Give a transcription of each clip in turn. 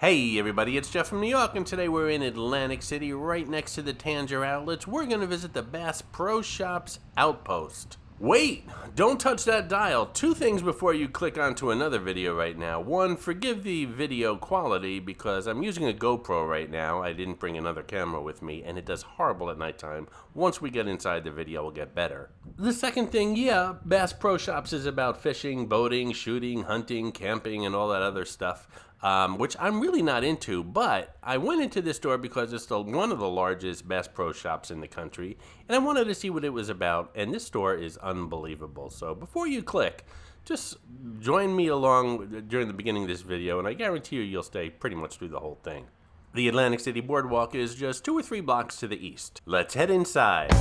Hey everybody, it's Jeff from New York, and today we're in Atlantic City, right next to the Tanger outlets. We're going to visit the Bass Pro Shop's Outpost. Wait! Don't touch that dial. Two things before you click onto another video right now. One, forgive the video quality because I'm using a GoPro right now. I didn't bring another camera with me, and it does horrible at nighttime. Once we get inside, the video will get better. The second thing, yeah, Bass Pro Shops is about fishing, boating, shooting, hunting, camping, and all that other stuff. Which I'm really not into, but I went into this store because it's one of the largest Bass Pro Shops in the country, and I wanted to see what it was about, and this store is unbelievable. So before you click, just join me along during the beginning of this video, and I guarantee you'll stay pretty much through the whole thing. The Atlantic City Boardwalk is just 2 or 3 blocks to the east. Let's head inside.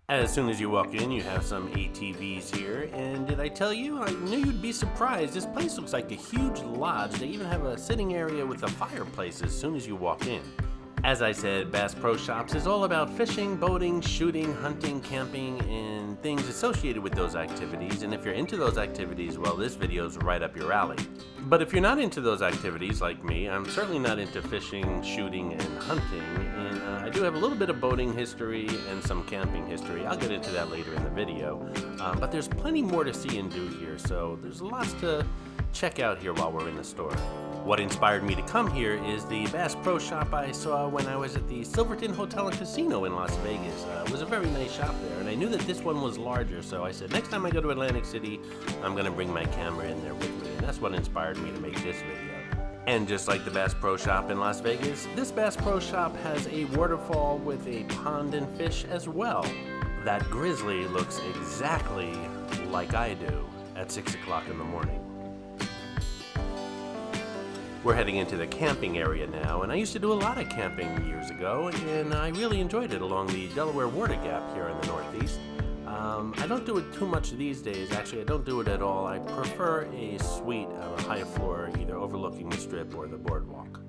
As soon as you walk in, you have some ATVs here, and did I tell you? I knew you'd be surprised. This place looks like a huge lodge. They even have a sitting area with a fireplace as soon as you walk in. As I said, Bass Pro Shops is all about fishing, boating, shooting, hunting, camping, and things associated with those activities. And if you're into those activities, well, this video's right up your alley. But if you're not into those activities like me, I'm certainly not into fishing, shooting, and hunting. And I do have a little bit of boating history and some camping history. I'll get into that later in the video. But there's plenty more to see and do here, so there's lots to check out here while we're in the store. What inspired me to come here is the Bass Pro Shop I saw when I was at the Silverton Hotel and Casino in Las Vegas. It was a very nice shop there, and I knew that this one was larger, so I said next time I go to Atlantic City, I'm going to bring my camera in there with me, and that's what inspired me to make this video. And just like the Bass Pro Shop in Las Vegas, this Bass Pro Shop has a waterfall with a pond and fish as well. That grizzly looks exactly like I do at 6 o'clock in the morning. We're heading into the camping area now, and I used to do a lot of camping years ago, and I really enjoyed it along the Delaware Water Gap here in the Northeast. I don't do it too much these days. Actually, I don't do it at all. I prefer a suite on a high floor, either overlooking the strip or the boardwalk.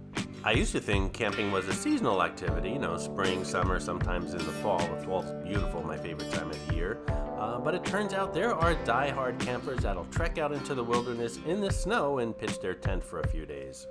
I used to think camping was a seasonal activity, you know, spring, summer, sometimes in the fall. The fall's beautiful, my favorite time of the year. But it turns out there are die-hard campers that'll trek out into the wilderness in the snow and pitch their tent for a few days.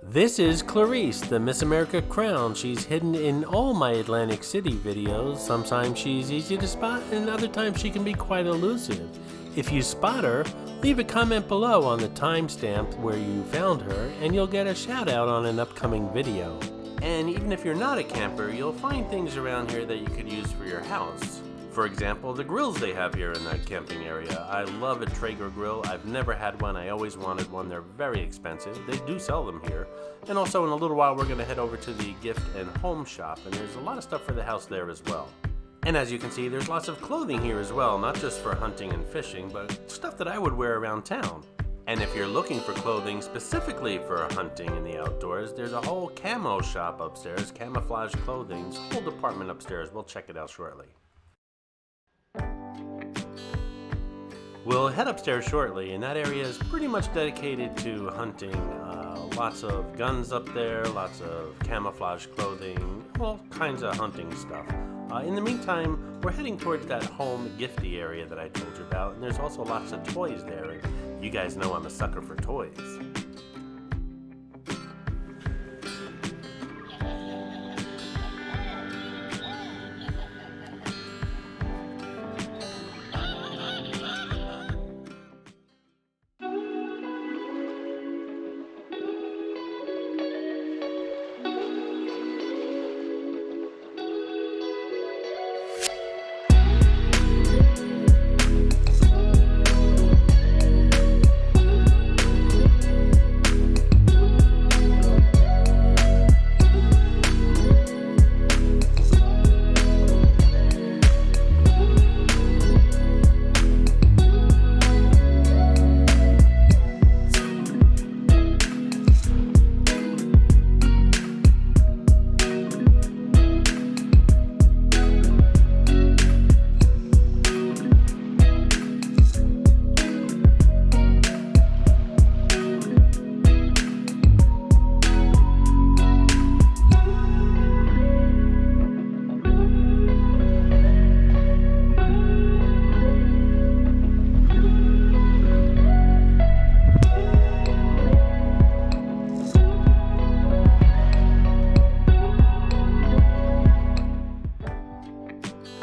This is Clarice, the Miss America crown. She's hidden in all my Atlantic City videos. Sometimes she's easy to spot, and other times she can be quite elusive. If you spot her, leave a comment below on the timestamp where you found her, and you'll get a shout out on an upcoming video. And even if you're not a camper, you'll find things around here that you could use for your house. For example, the grills they have here in that camping area. I love a Traeger grill. I've never had one. I always wanted one. They're very expensive. They do sell them here. And also in a little while, we're going to head over to the gift and home shop. And there's a lot of stuff for the house there as well. And as you can see, there's lots of clothing here as well. Not just for hunting and fishing, but stuff that I would wear around town. And if you're looking for clothing specifically for hunting in the outdoors, there's a whole camo shop upstairs. Camouflage clothing. There's a whole department upstairs. We'll check it out shortly. We'll head upstairs shortly, and that area is pretty much dedicated to hunting. Lots of guns up there, lots of camouflage clothing, all kinds of hunting stuff. In the meantime, we're heading towards that home gifty area that I told you about, and there's also lots of toys there, and you guys know I'm a sucker for toys.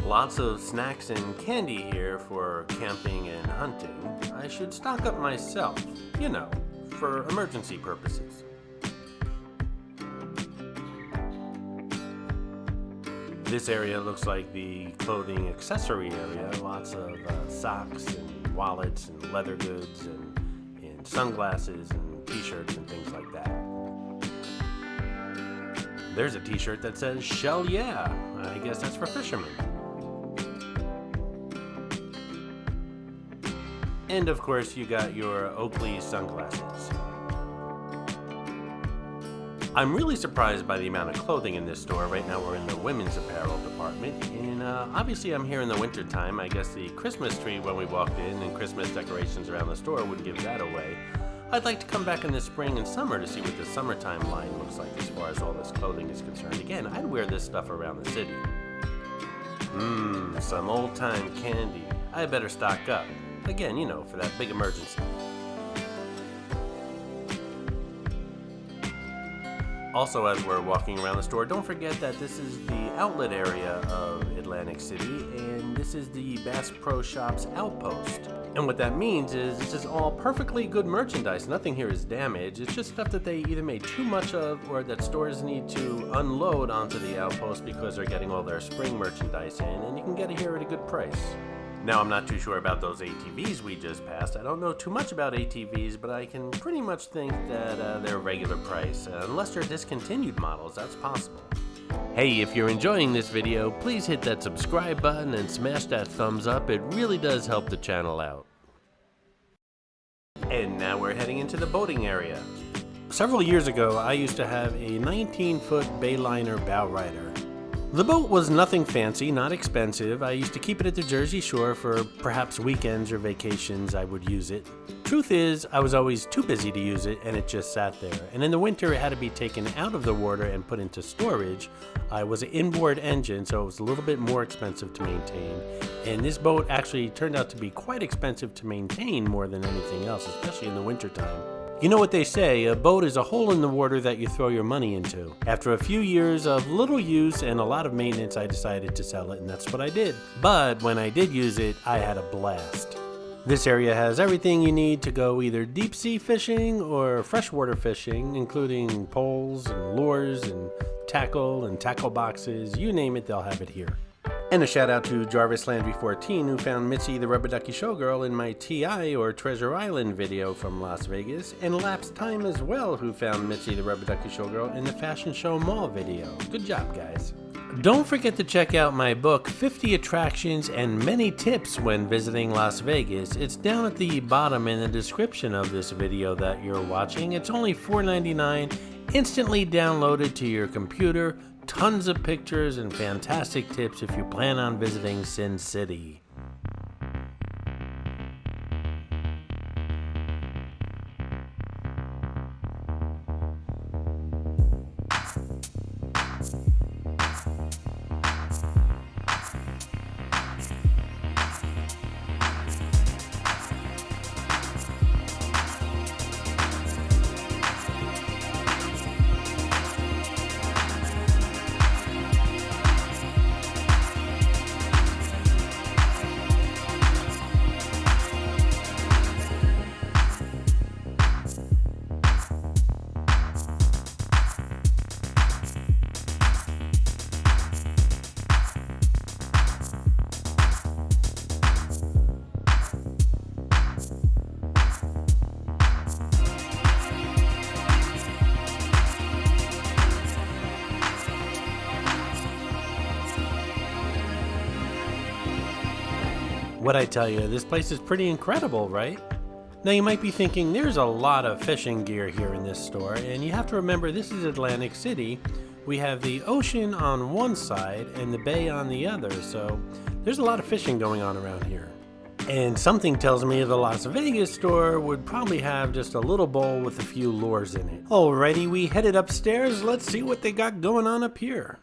Lots of snacks and candy here for camping and hunting. I should stock up myself, you know, for emergency purposes. This area looks like the clothing accessory area. Lots of socks and wallets and leather goods and sunglasses and t-shirts and things like that. There's a t-shirt that says "Shell Yeah." I guess that's for fishermen. And of course you got your Oakley sunglasses. I'm really surprised by the amount of clothing in this store. Right now we're in the women's apparel department, and obviously I'm here in the winter time. I guess the Christmas tree when we walked in and Christmas decorations around the store would give that away. I'd like to come back in the spring and summer to see what the summertime line looks like as far as all this clothing is concerned. Again, I'd wear this stuff around the city. Some old time candy. I better stock up. Again, you know, for that big emergency. Also, as we're walking around the store, don't forget that this is the outlet area of Atlantic City, and this is the Bass Pro Shop's Outpost. And what that means is this is all perfectly good merchandise. Nothing here is damaged. It's just stuff that they either made too much of or that stores need to unload onto the Outpost because they're getting all their spring merchandise in, and you can get it here at a good price. Now, I'm not too sure about those ATVs we just passed. I don't know too much about ATVs, but I can pretty much think that they're regular price. Unless they're discontinued models, that's possible. Hey, if you're enjoying this video, please hit that subscribe button and smash that thumbs up. It really does help the channel out. And now we're heading into the boating area. Several years ago, I used to have a 19-foot Bayliner bow rider. The boat was nothing fancy, not expensive. I used to keep it at the Jersey Shore for perhaps weekends or vacations I would use it. Truth is, I was always too busy to use it and it just sat there. And in the winter it had to be taken out of the water and put into storage. I was an inboard engine, so it was a little bit more expensive to maintain. And this boat actually turned out to be quite expensive to maintain more than anything else, especially in the wintertime. You know what they say, a boat is a hole in the water that you throw your money into. After a few years of little use and a lot of maintenance, I decided to sell it, and that's what I did. But when I did use it, I had a blast. This area has everything you need to go either deep sea fishing or freshwater fishing, including poles and lures and tackle boxes. You name it, they'll have it here. And a shout out to Jarvis Landry 14 who found Mitzi the Rubber Ducky Showgirl in my TI or Treasure Island video from Las Vegas, and Lapsed Time as well who found Mitzi the Rubber Ducky Showgirl in the Fashion Show Mall video. Good job, guys. Don't forget to check out my book, 50 Attractions and Many Tips When Visiting Las Vegas. It's down at the bottom in the description of this video that you're watching. It's only $4.99, instantly downloaded to your computer. Tons of pictures and fantastic tips if you plan on visiting Sin City. What I tell you, this place is pretty incredible, right? Now you might be thinking there's a lot of fishing gear here in this store, and you have to remember this is Atlantic City. We have the ocean on one side and the bay on the other, so there's a lot of fishing going on around here. And something tells me the Las Vegas store would probably have just a little bowl with a few lures in it. Alrighty, we headed upstairs. Let's see what they got going on up here.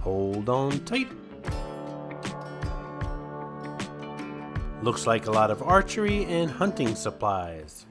Hold on tight. Looks like a lot of archery and hunting supplies.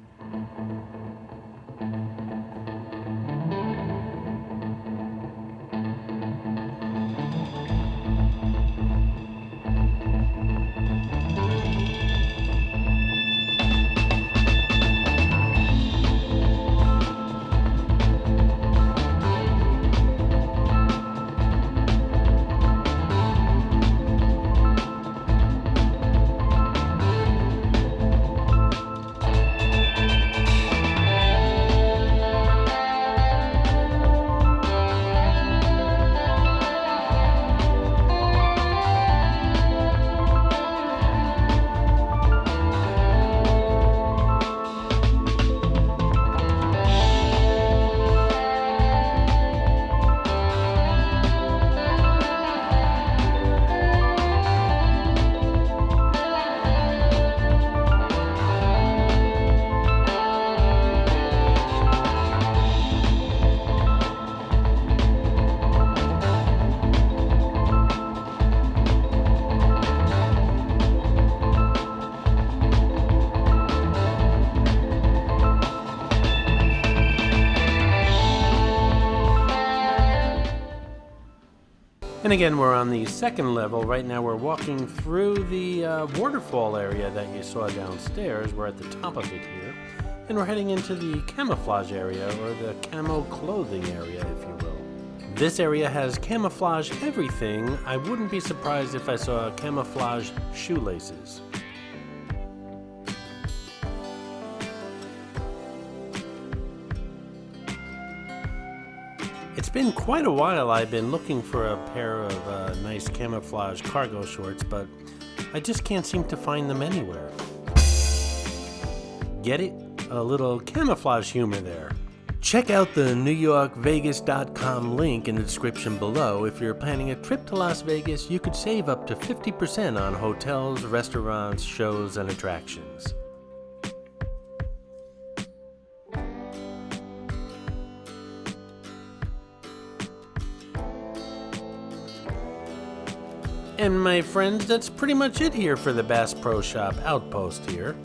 And again, we're on the second level. Right now we're walking through the waterfall area that you saw downstairs. We're at the top of it here. And we're heading into the camouflage area, or the Camo Clothing area, if you will. This area has camouflage everything. I wouldn't be surprised if I saw camouflage shoelaces. It's been quite a while I've been looking for a pair of nice camouflage cargo shorts, but I just can't seem to find them anywhere. Get it? A little camouflage humor there. Check out the NewYorkVegas.com link in the description below. If you're planning a trip to Las Vegas, you could save up to 50% on hotels, restaurants, shows, and attractions. And my friends, that's pretty much it here for the Bass Pro Shop Outpost here.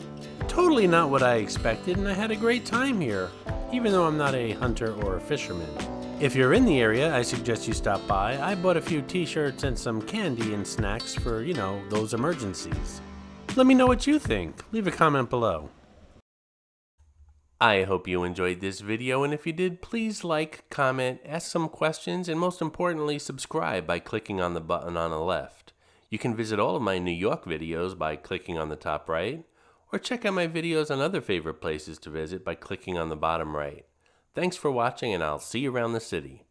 Totally not what I expected, and I had a great time here, even though I'm not a hunter or a fisherman. If you're in the area, I suggest you stop by. I bought a few t-shirts and some candy and snacks for, you know, those emergencies. Let me know what you think. Leave a comment below. I hope you enjoyed this video, and if you did, please like, comment, ask some questions, and most importantly, subscribe by clicking on the button on the left. You can visit all of my New York videos by clicking on the top right, or check out my videos on other favorite places to visit by clicking on the bottom right. Thanks for watching, and I'll see you around the city.